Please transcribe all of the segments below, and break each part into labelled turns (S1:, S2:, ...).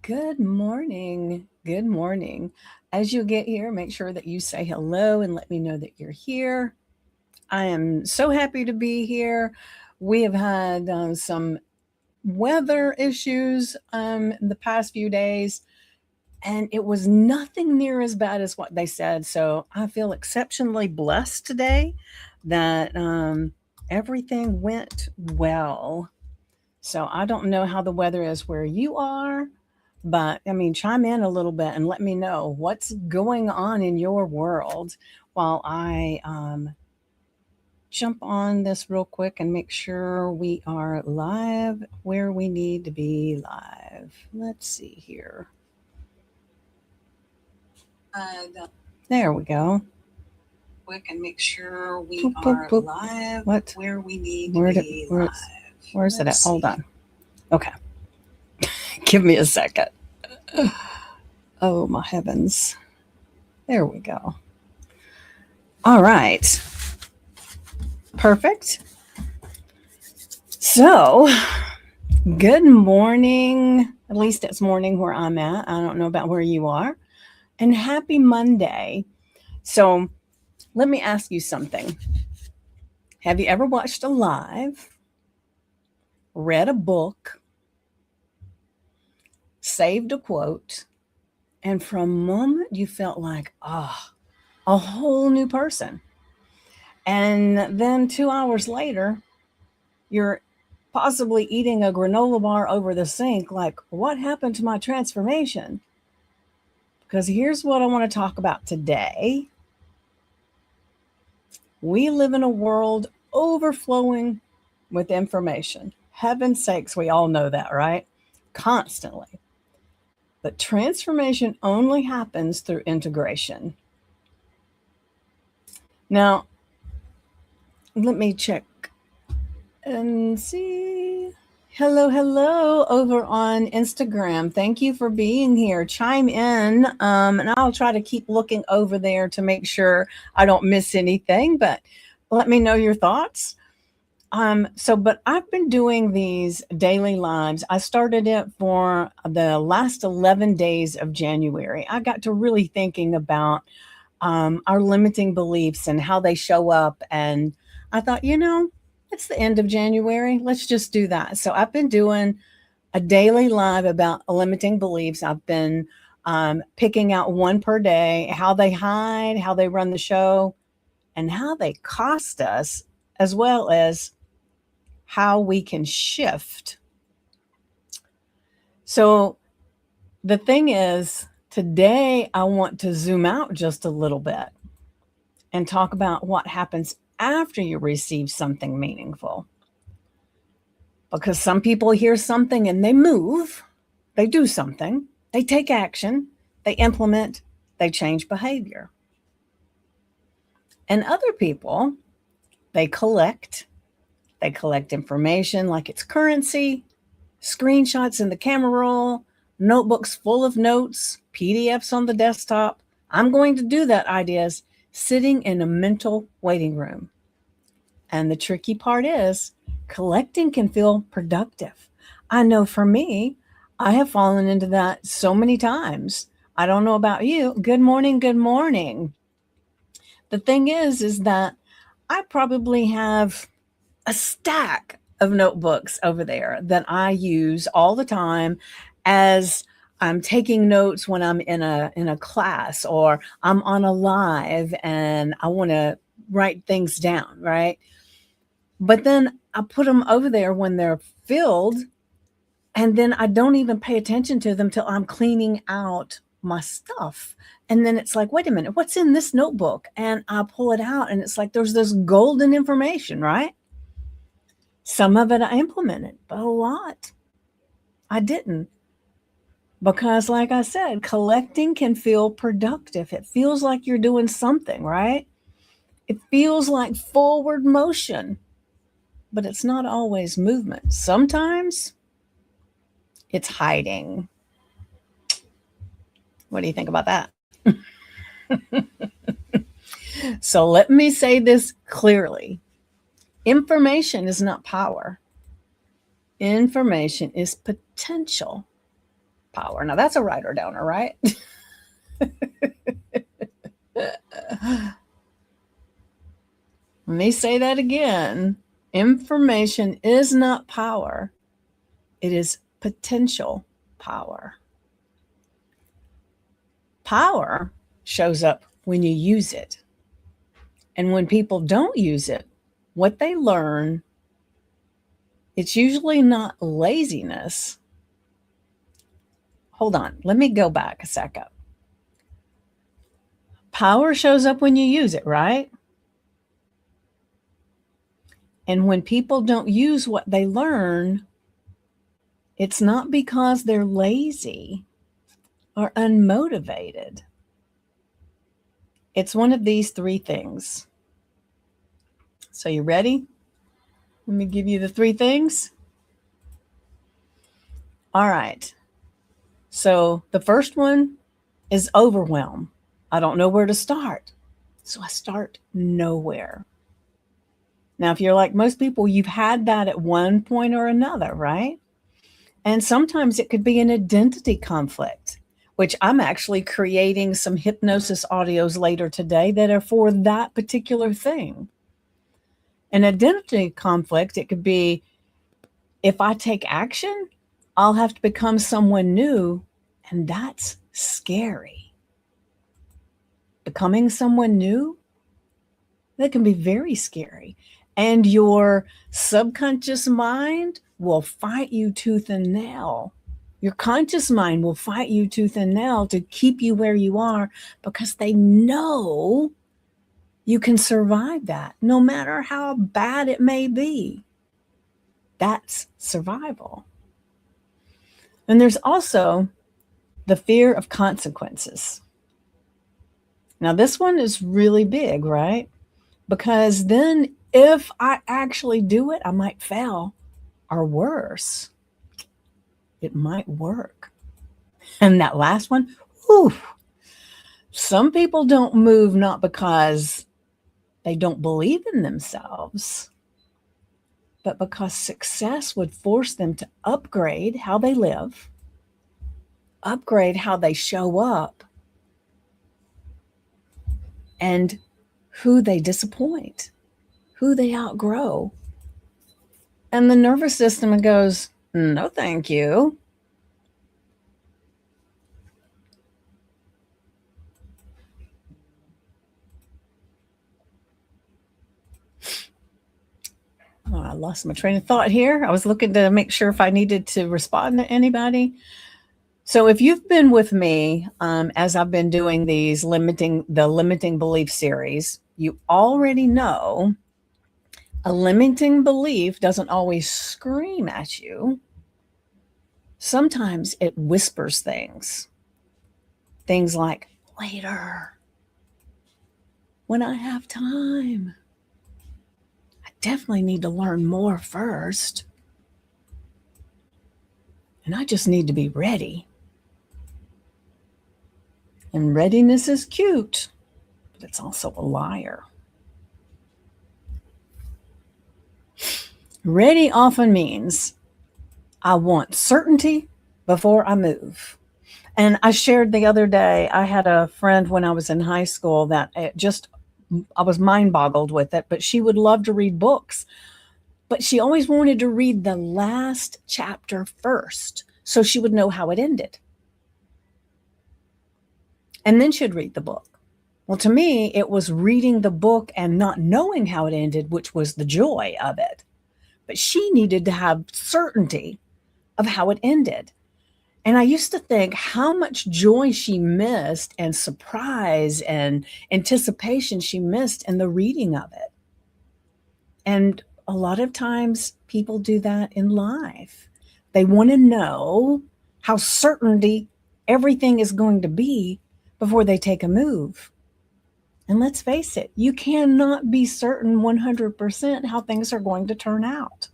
S1: Good morning. Good morning. As you get here, make sure that you say hello and let me know that you're here. I am so happy to be here. We have had some weather issues in the past few days, and it was nothing near as bad as what they said. So I feel exceptionally blessed today that everything went well. So I don't know how the weather is where you are, but I mean, chime in a little bit and let me know what's going on in your world while I jump on this real quick and make sure we are live where we need to be live. Let's see here. There we go. Quick and make sure we
S2: Boop, boop,
S1: are
S2: boop.
S1: live
S2: What?
S1: where we need to be live.
S2: Where's it at? Hold on.
S1: Okay. Give me a second. Oh, my heavens. There we go. All right. Perfect. So, good morning. At least it's morning where I'm at. I don't know about where you are. And happy Monday. So, let me ask you something. Have you ever watched a live, read a book, saved a quote, and for a moment you felt like, a whole new person? And then 2 hours later, you're possibly eating a granola bar over the sink, like, what happened to my transformation? Because here's what I want to talk about today. We live in a world overflowing with information. Heaven's sakes, we all know that, right? Constantly. But transformation only happens through integration. Now, let me check and see. Hello, hello over on Instagram. Thank you for being here. Chime in, and I'll try to keep looking over there to make sure I don't miss anything, but let me know your thoughts. But I've been doing these daily lives. I started it for the last 11 days of January. I got to really thinking about our limiting beliefs and how they show up. And I thought, it's the end of January. Let's just do that. So I've been doing a daily live about limiting beliefs. I've been picking out one per day, how they hide, how they run the show, and how they cost us, as well as how we can shift. So the thing is, today I want to zoom out just a little bit and talk about what happens after you receive something meaningful. Because some people hear something and they move, they do something, they take action, they implement, they change behavior. And other people, they collect information like it's currency, screenshots in the camera roll, notebooks full of notes, PDFs on the desktop. I'm going to do that, ideas, sitting in a mental waiting room. And the tricky part is, collecting can feel productive. I know for me, I have fallen into that so many times. I don't know about you. Good morning, good morning. The thing is that I probably have a stack of notebooks over there that I use all the time as I'm taking notes when I'm in a class or I'm on a live and I want to write things down, right? But then I put them over there when they're filled, and then I don't even pay attention to them till I'm cleaning out my stuff. And then it's like, wait a minute, what's in this notebook? And I pull it out, and it's like there's this golden information, right? Some of it I implemented, but a lot I didn't. Because, like I said, collecting can feel productive. It feels like you're doing something, right? It feels like forward motion, but it's not always movement. Sometimes it's hiding. What do you think about that? So let me say this clearly. Information is not power. Information is potential. power. Now that's a writer downer, right? Let me say that again. Information is not power. It is potential power. Power shows up when you use it. And when people don't use it, what they learn, it's usually not laziness. Hold on, let me go back a second. Power shows up when you use it, right? And when people don't use what they learn, it's not because they're lazy or unmotivated. It's one of these three things. So you ready? Let me give you the three things. All right. So the first one is overwhelm. I don't know where to start. So I start nowhere. Now, if you're like most people, you've had that at one point or another, right? And sometimes it could be an identity conflict, which I'm actually creating some hypnosis audios later today that are for that particular thing. An identity conflict, it could be, if I take action, I'll have to become someone new, and that's scary. Becoming someone new, that can be very scary. And your subconscious mind will fight you tooth and nail. Your conscious mind will fight you tooth and nail to keep you where you are, because they know you can survive that, no matter how bad it may be. That's survival. And there's also the fear of consequences. Now, this one is really big, right? Because then if I actually do it, I might fail, or worse, it might work. And that last one, whew, some people don't move not because they don't believe in themselves, but because success would force them to upgrade how they live, upgrade how they show up, and who they disappoint, who they outgrow. And the nervous system goes, no, thank you. Oh, I lost my train of thought here. I was looking to make sure if I needed to respond to anybody. So if you've been with me as I've been doing these limiting belief series, you already know a limiting belief doesn't always scream at you. Sometimes it whispers things. Things like, later, when I have time. I definitely need to learn more first. And I just need to be ready. And readiness is cute, but it's also a liar. Ready often means I want certainty before I move. And I shared the other day, I had a friend when I was in high school that I was mind boggled with it, but she would love to read books. But she always wanted to read the last chapter first so she would know how it ended. And then she'd read the book. Well, to me, it was reading the book and not knowing how it ended, which was the joy of it. But she needed to have certainty of how it ended. And I used to think how much joy she missed, and surprise and anticipation she missed in the reading of it. And a lot of times people do that in life. They want to know how certainty everything is going to be before they take a move. And let's face it, you cannot be certain 100% how things are going to turn out.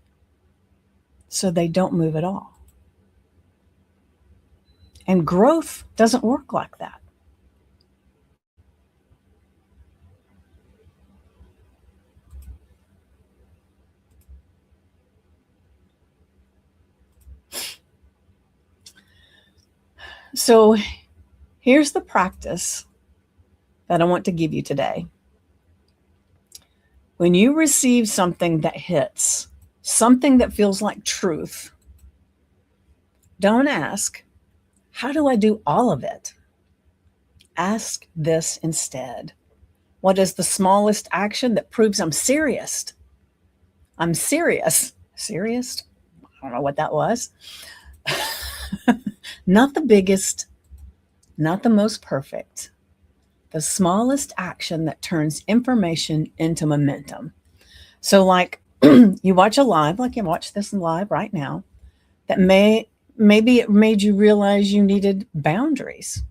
S1: So they don't move at all. And growth doesn't work like that. So here's the practice that I want to give you today. When you receive something that hits, something that feels like truth, don't ask, how do I do all of it? Ask this instead. What is the smallest action that proves I'm serious? I'm serious. Serious? I don't know what that was. Not the biggest, not the most perfect. The smallest action that turns information into momentum. So like you watch a live, like you watch this live right now, that maybe it made you realize you needed boundaries.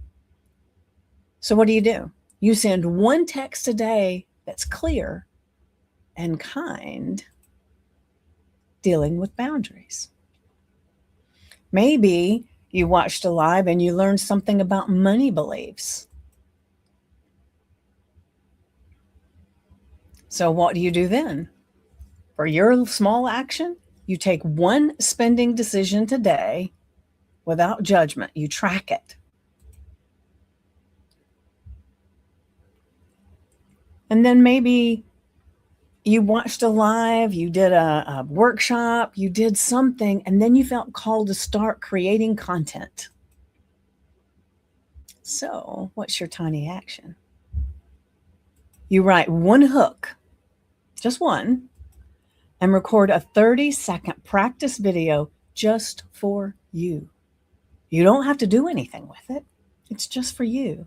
S1: So what do? You send one text a day that's clear and kind, dealing with boundaries. Maybe you watched a live and you learned something about money beliefs. So what do you do then? For your small action, you take one spending decision today without judgment. You track it. And then maybe you watched a live, you did a workshop, you did something, and then you felt called to start creating content. So what's your tiny action? You write one hook, just one, and record a 30-second practice video just for you. You don't have to do anything with it. It's just for you.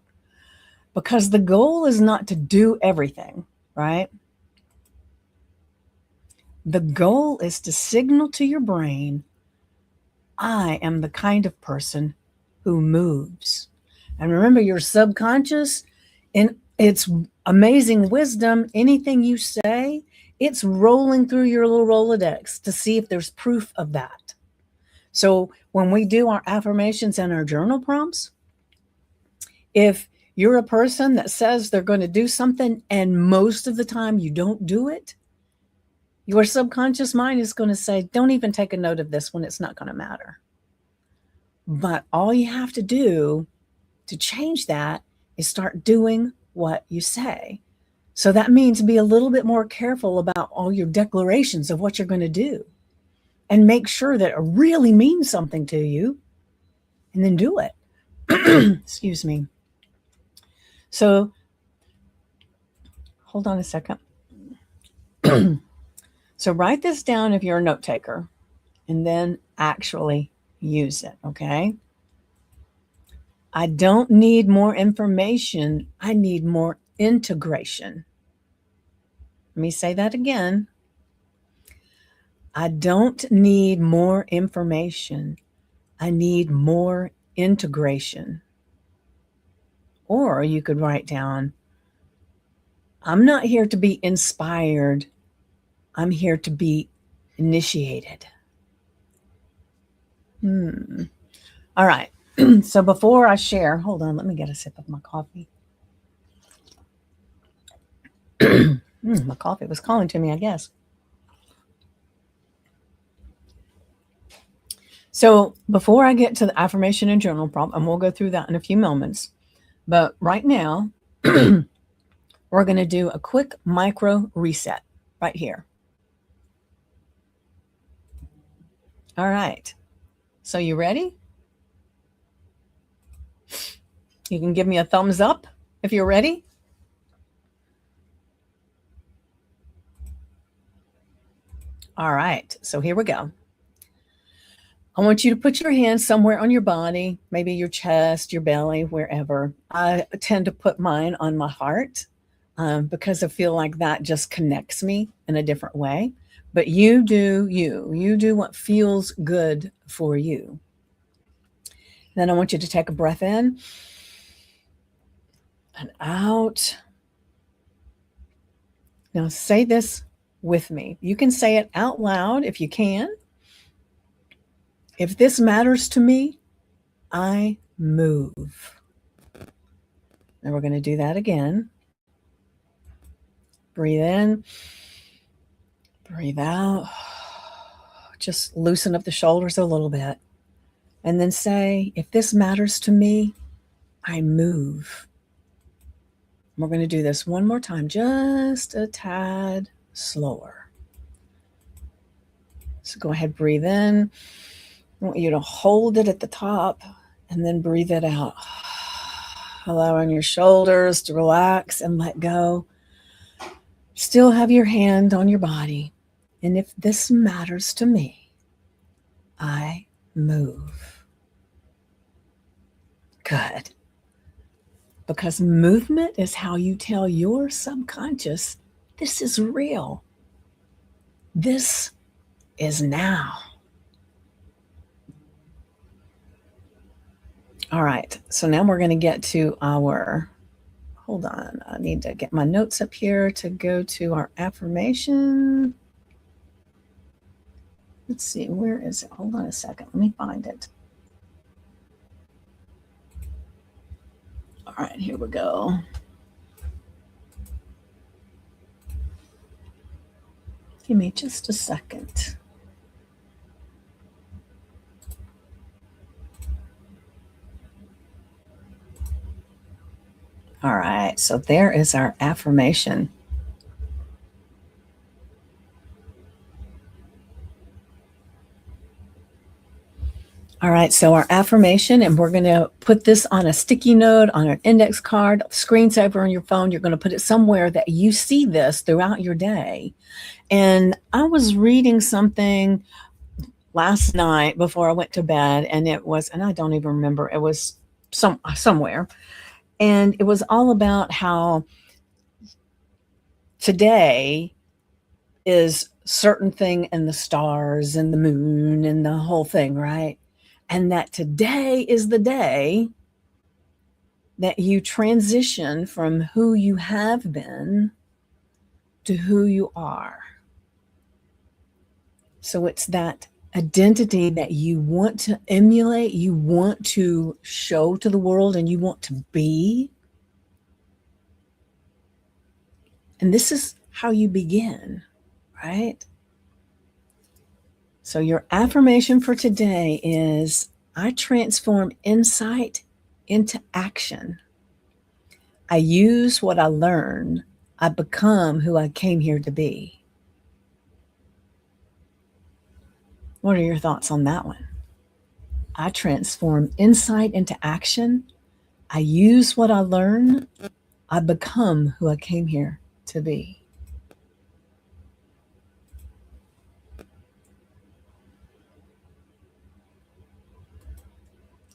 S1: Because the goal is not to do everything, right? The goal is to signal to your brain, I am the kind of person who moves. And remember, your subconscious, in its amazing wisdom, anything you say, it's rolling through your little Rolodex to see if there's proof of that. So when we do our affirmations and our journal prompts, if you're a person that says they're going to do something and most of the time you don't do it, your subconscious mind is going to say, don't even take a note of this one. It's not going to matter. But all you have to do to change that is start doing what you say. So that means be a little bit more careful about all your declarations of what you're going to do and make sure that it really means something to you and then do it. Excuse me. So hold on a second. So write this down if you're a note taker and then actually use it, okay? I don't need more information. I need more integration. Let me say that again. I don't need more information. I need more integration. Or you could write down, I'm not here to be inspired. I'm here to be initiated. All right. So before I share, hold on, let me get a sip of my coffee. My coffee was calling to me, I guess. So before I get to the affirmation and journal prompt, and we'll go through that in a few moments, but right now, we're going to do a quick micro reset right here. All right. So you ready? You can give me a thumbs up if you're ready. All right. So here we go. I want you to put your hands somewhere on your body, maybe your chest, your belly, wherever. I tend to put mine on my heart because I feel like that just connects me in a different way. But you do you. You do what feels good for you. Then I want you to take a breath in and out. Now say this with me. You can say it out loud if you can. If this matters to me, I move. And we're going to do that again. Breathe in, breathe out. Just loosen up the shoulders a little bit. And then say, if this matters to me, I move. We're going to do this one more time, just a tad slower. So go ahead, breathe in. I want you to hold it at the top and then breathe it out. Allowing your shoulders to relax and let go. Still have your hand on your body. And if this matters to me, I move. Good. Because movement is how you tell your subconscious, this is real. This is now. All right, so now we're going to get to our, hold on, I need to get my notes up here to go to our affirmation. Let's see, where is it? Hold on a second, let me find it. All right, here we go. Give me just a second. All right, so there is our affirmation. All right, so our affirmation, and we're going to put this on a sticky note, on an index card, screensaver on your phone. You're going to put it somewhere that you see this throughout your day. And I was reading something last night before I went to bed, and it was, and I don't even remember, it was somewhere. And it was all about how today is certain thing in the stars and the moon and the whole thing, right? And that today is the day that you transition from who you have been to who you are. So it's that identity that you want to emulate, you want to show to the world, and you want to be. And this is how you begin, right? So your affirmation for today is, I transform insight into action. I use what I learn. I become who I came here to be. What are your thoughts on that one? I transform insight into action. I use what I learn. I become who I came here to be.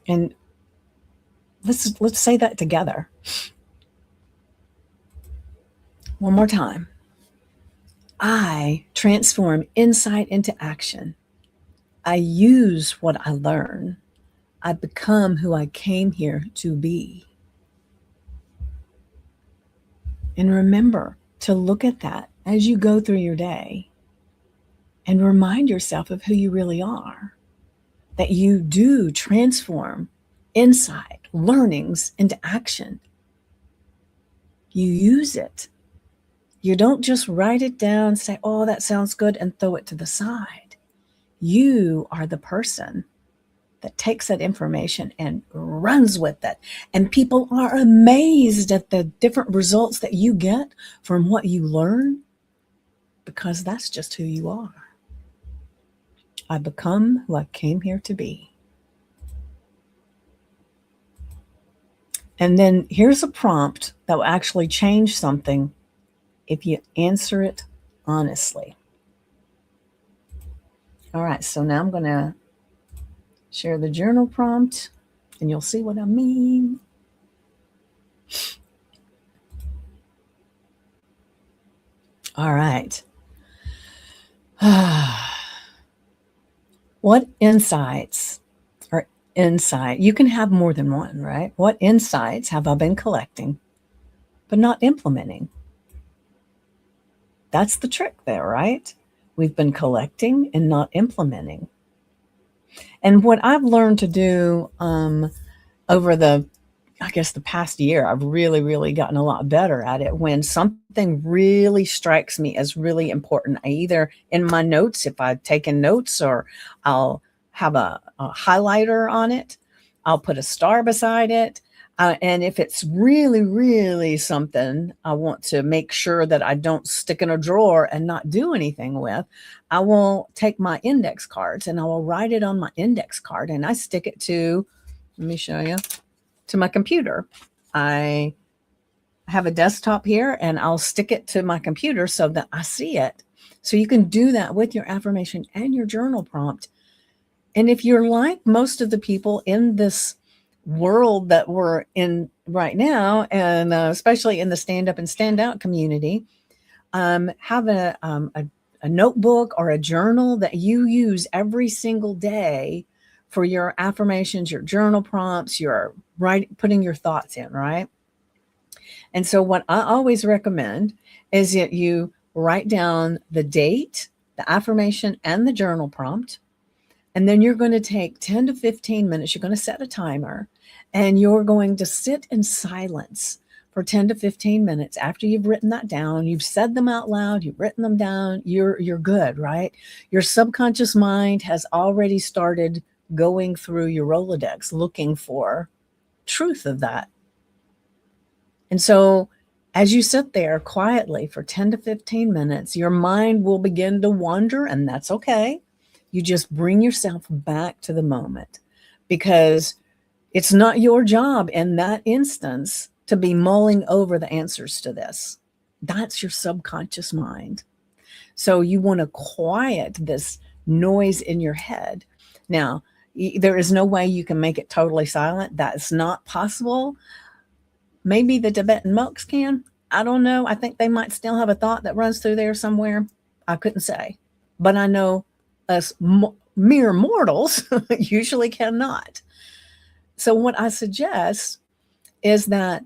S1: And let's say that together. One more time. I transform insight into action. I use what I learn. I become who I came here to be. And remember to look at that as you go through your day and remind yourself of who you really are. That you do transform insight, learnings into action. You use it. You don't just write it down, say, oh, that sounds good, and throw it to the side. You are the person that takes that information and runs with it. And people are amazed at the different results that you get from what you learn, because that's just who you are. I become who I came here to be. And then here's a prompt that will actually change something if you answer it honestly. All right, so now I'm going to share the journal prompt, and you'll see what I mean. All right. What insights or insight? You can have more than one, right? What insights have I been collecting but not implementing? That's the trick there, right? We've been collecting and not implementing. And what I've learned to do over the past year, I've really gotten a lot better at it. When something really strikes me as really important, I either in my notes, if I've taken notes, or I'll have a highlighter on it. I'll put a star beside it. And if it's really, really something I want to make sure that I don't stick in a drawer and not do anything with, I will take my index cards and I will write it on my index card and I stick it to, let me show you, to my computer. I have a desktop here and I'll stick it to my computer so that I see it. So you can do that with your affirmation and your journal prompt. And if you're like most of the people in this world that we're in right now, and especially in the stand up and stand out community, have a notebook or a journal that you use every single day for your affirmations, your journal prompts, your putting your thoughts in, right? And so what I always recommend is that you write down the date, the affirmation, and the journal prompt. And then you're going to take 10 to 15 minutes. You're going to set a timer and you're going to sit in silence for 10 to 15 minutes after you've written that down. You've said them out loud. You've written them down. You're good, right? Your subconscious mind has already started going through your Rolodex looking for truth of that. And so as you sit there quietly for 10 to 15 minutes, your mind will begin to wander, and that's okay. You just bring yourself back to the moment, because it's not your job in that instance to be mulling over the answers to this. That's your subconscious mind. So you want to quiet this noise in your head. Now, there is no way you can make it totally silent. That's not possible. Maybe the Tibetan monks can. I don't know. I think they might still have a thought that runs through there somewhere. I couldn't say. But I know us mere mortals usually cannot. So what I suggest is that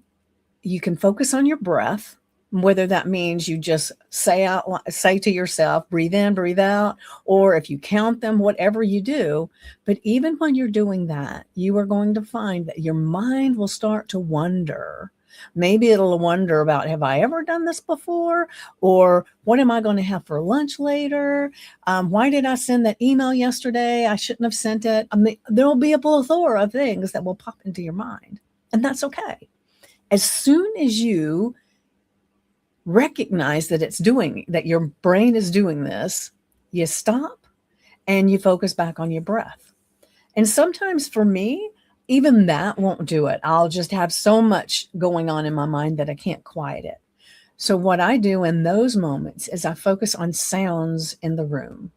S1: you can focus on your breath, whether that means you just say to yourself, breathe in, breathe out, or if you count them, whatever you do. But even when you're doing that, you are going to find that your mind will start to wonder. Maybe it'll wonder about, have I ever done this before? Or what am I going to have for lunch later? Why did I send that email yesterday? I shouldn't have sent it. I mean, there'll be a plethora of things that will pop into your mind, and that's okay. As soon as you recognize that your brain is doing this, you stop and you focus back on your breath. And sometimes for me, even that won't do it. I'll just have so much going on in my mind that I can't quiet it. So what I do in those moments is I focus on sounds in the room.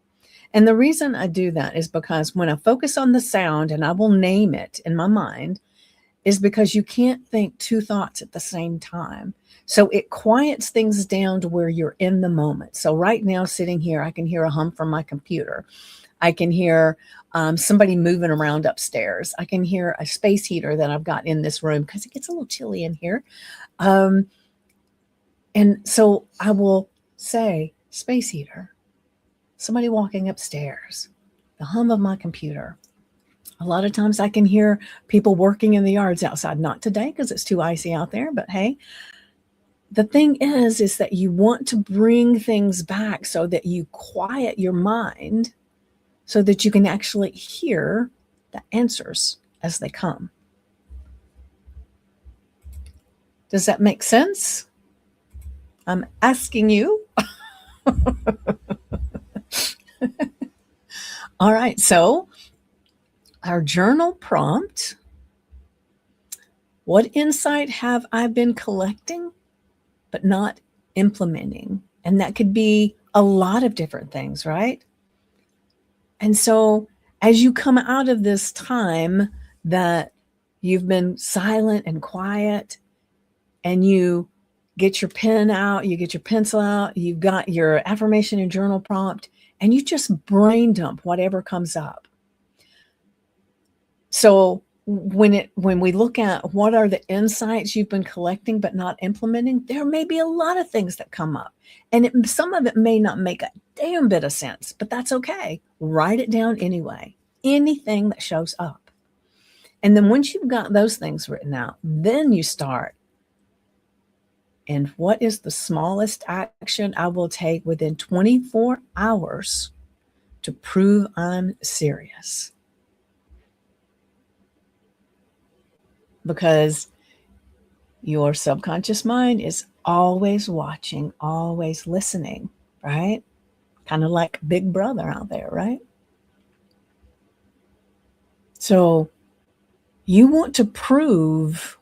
S1: And the reason I do that is because when I focus on the sound, and I will name it in my mind, is because you can't think two thoughts at the same time. So it quiets things down to where you're in the moment. So right now, sitting here, I can hear a hum from my computer. I can hear somebody moving around upstairs. I can hear a space heater that I've got in this room because it gets a little chilly in here. And so I will say, space heater, somebody walking upstairs, the hum of my computer. A lot of times I can hear people working in the yards outside. Not today because it's too icy out there, but hey, the thing is that you want to bring things back so that you quiet your mind so that you can actually hear the answers as they come. Does that make sense? I'm asking you. All right, so our journal prompt: what insight have I been collecting but not implementing? And that could be a lot of different things, right? And so as you come out of this time that you've been silent and quiet, and you get your pen out, you get your pencil out, you've got your affirmation and journal prompt, and you just brain dump whatever comes up. So when we look at what are the insights you've been collecting but not implementing, there may be a lot of things that come up. And some of it may not make a damn bit of sense, but that's okay. Write it down anyway. Anything that shows up. And then once you've got those things written out, then you start. And what is the smallest action I will take within 24 hours to prove I'm serious? because your subconscious mind is always watching, always listening, right? Kind of like Big Brother out there, right? So you want to prove,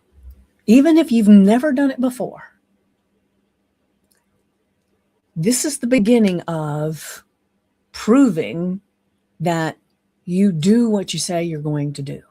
S1: even if you've never done it before, this is the beginning of proving that you do what you say you're going to do.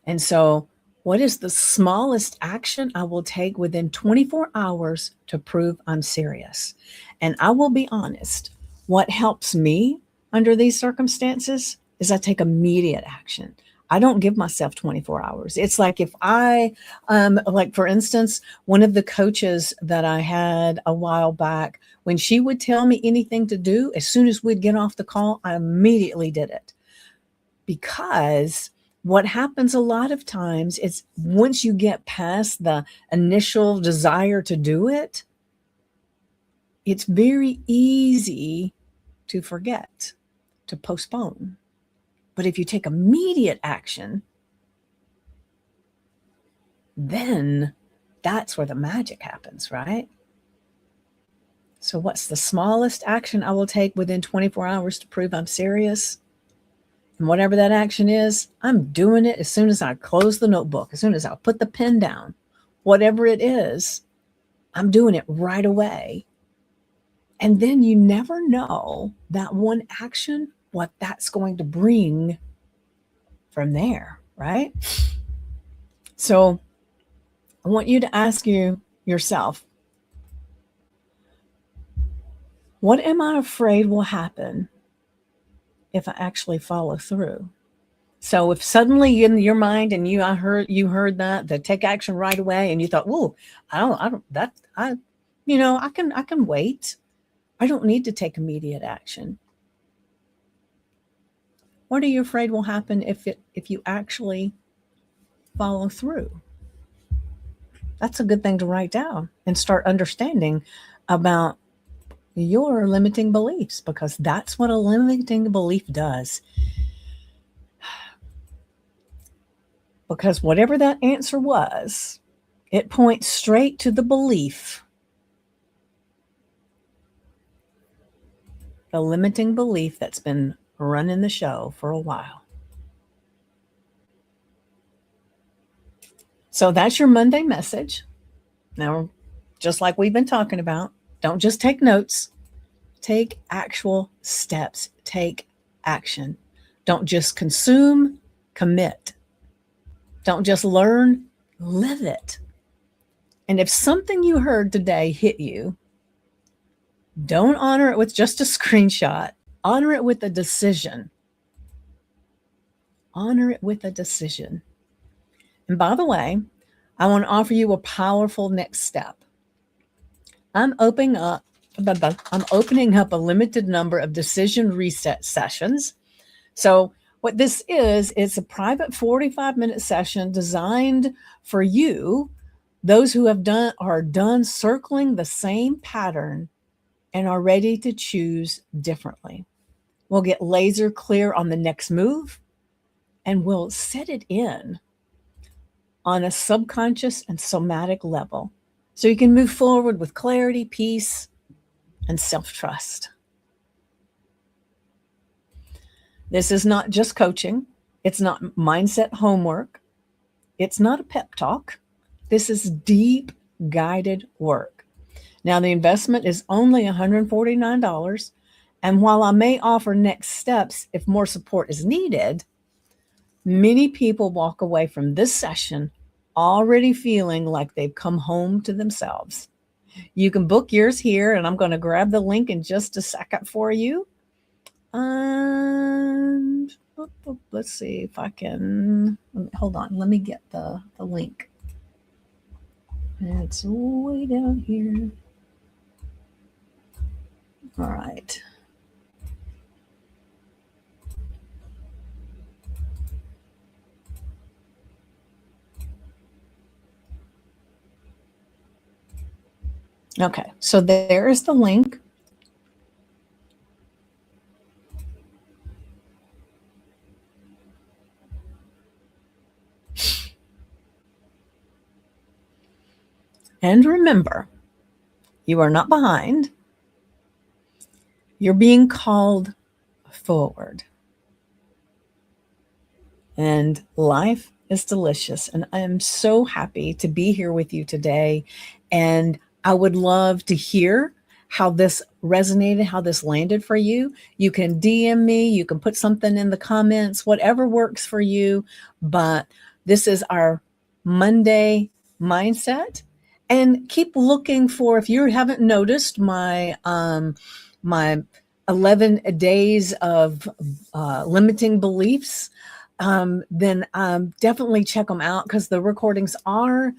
S1: And so, what is the smallest action I will take within 24 hours to prove I'm serious? And I will be honest, what helps me under these circumstances is I take immediate action. I don't give myself 24 hours. It's like if like for instance, one of the coaches that I had a while back, when she would tell me anything to do, as soon as we'd get off the call, I immediately did it. Because what happens a lot of times is once you get past the initial desire to do it, it's very easy to forget, to postpone. But if you take immediate action, then that's where the magic happens, right? So what's the smallest action I will take within 24 hours to prove I'm serious? And whatever that action is, I'm doing it as soon as I close the notebook, as soon as I put the pen down. Whatever it is, I'm doing it right away. And then you never know that one action, what that's going to bring from there, right? So I want you to ask yourself, what am I afraid will happen if I actually follow through? So if suddenly in your mind and you heard that the take action right away, and you thought, "Whoa, I can wait. I don't need to take immediate action." What are you afraid will happen if you actually follow through? That's a good thing to write down and start understanding about your limiting beliefs, because that's what a limiting belief does. Because whatever that answer was, it points straight to the belief, the limiting belief that's been running the show for a while. So that's your Monday message. Now, just like we've been talking about, don't just take notes, take actual steps, take action. Don't just consume, commit. Don't just learn, live it. And if something you heard today hit you, don't honor it with just a screenshot. Honor it with a decision. Honor it with a decision. And by the way, I want to offer you a powerful next step. I'm opening up a limited number of decision reset sessions. So what this is, it's a private 45-minute session designed for you, those who are done circling the same pattern and are ready to choose differently. We'll get laser clear on the next move, and we'll set it in on a subconscious and somatic level so you can move forward with clarity, peace, and self-trust. This is not just coaching. It's not mindset homework. It's not a pep talk. This is deep guided work. Now, the investment is only $149. And while I may offer next steps if more support is needed, many people walk away from this session already feeling like they've come home to themselves. You can book yours here, and I'm going to grab the link in just a second for you. And let's see if I can. Hold on. Let me get the link. It's way down here. All right. Okay, so there is the link. And remember, you are not behind. You're being called forward. And life is delicious. And I am so happy to be here with you today. And I would love to hear how this resonated, how this landed for you. You can DM me, you can put something in the comments, whatever works for you. But this is our Monday mindset. And keep looking for, if you haven't noticed my 11 days of limiting beliefs, then definitely check them out, because the recordings are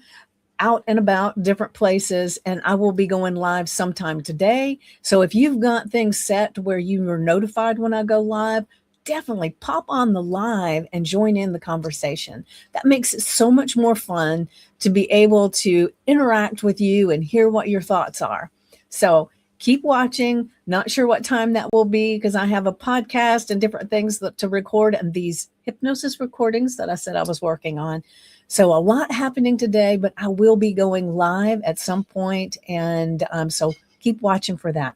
S1: out and about different places, and I will be going live sometime today. So if you've got things set where you are notified when I go live, definitely pop on the live and join in the conversation. That makes it so much more fun to be able to interact with you and hear what your thoughts are. So keep watching. Not sure what time that will be, because I have a podcast and different things to record, and these hypnosis recordings that I said I was working on. So a lot happening today, but I will be going live at some point. And so keep watching for that,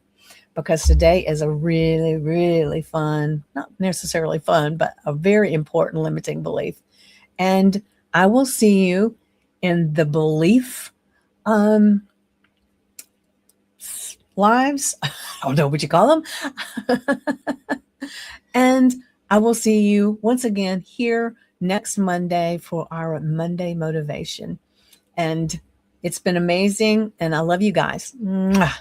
S1: because today is a really, really fun, not necessarily fun, but a very important limiting belief. And I will see you in the belief lives. I don't know what you call them. And I will see you once again here next Monday for our Monday motivation. And it's been amazing. And I love you guys. Mwah.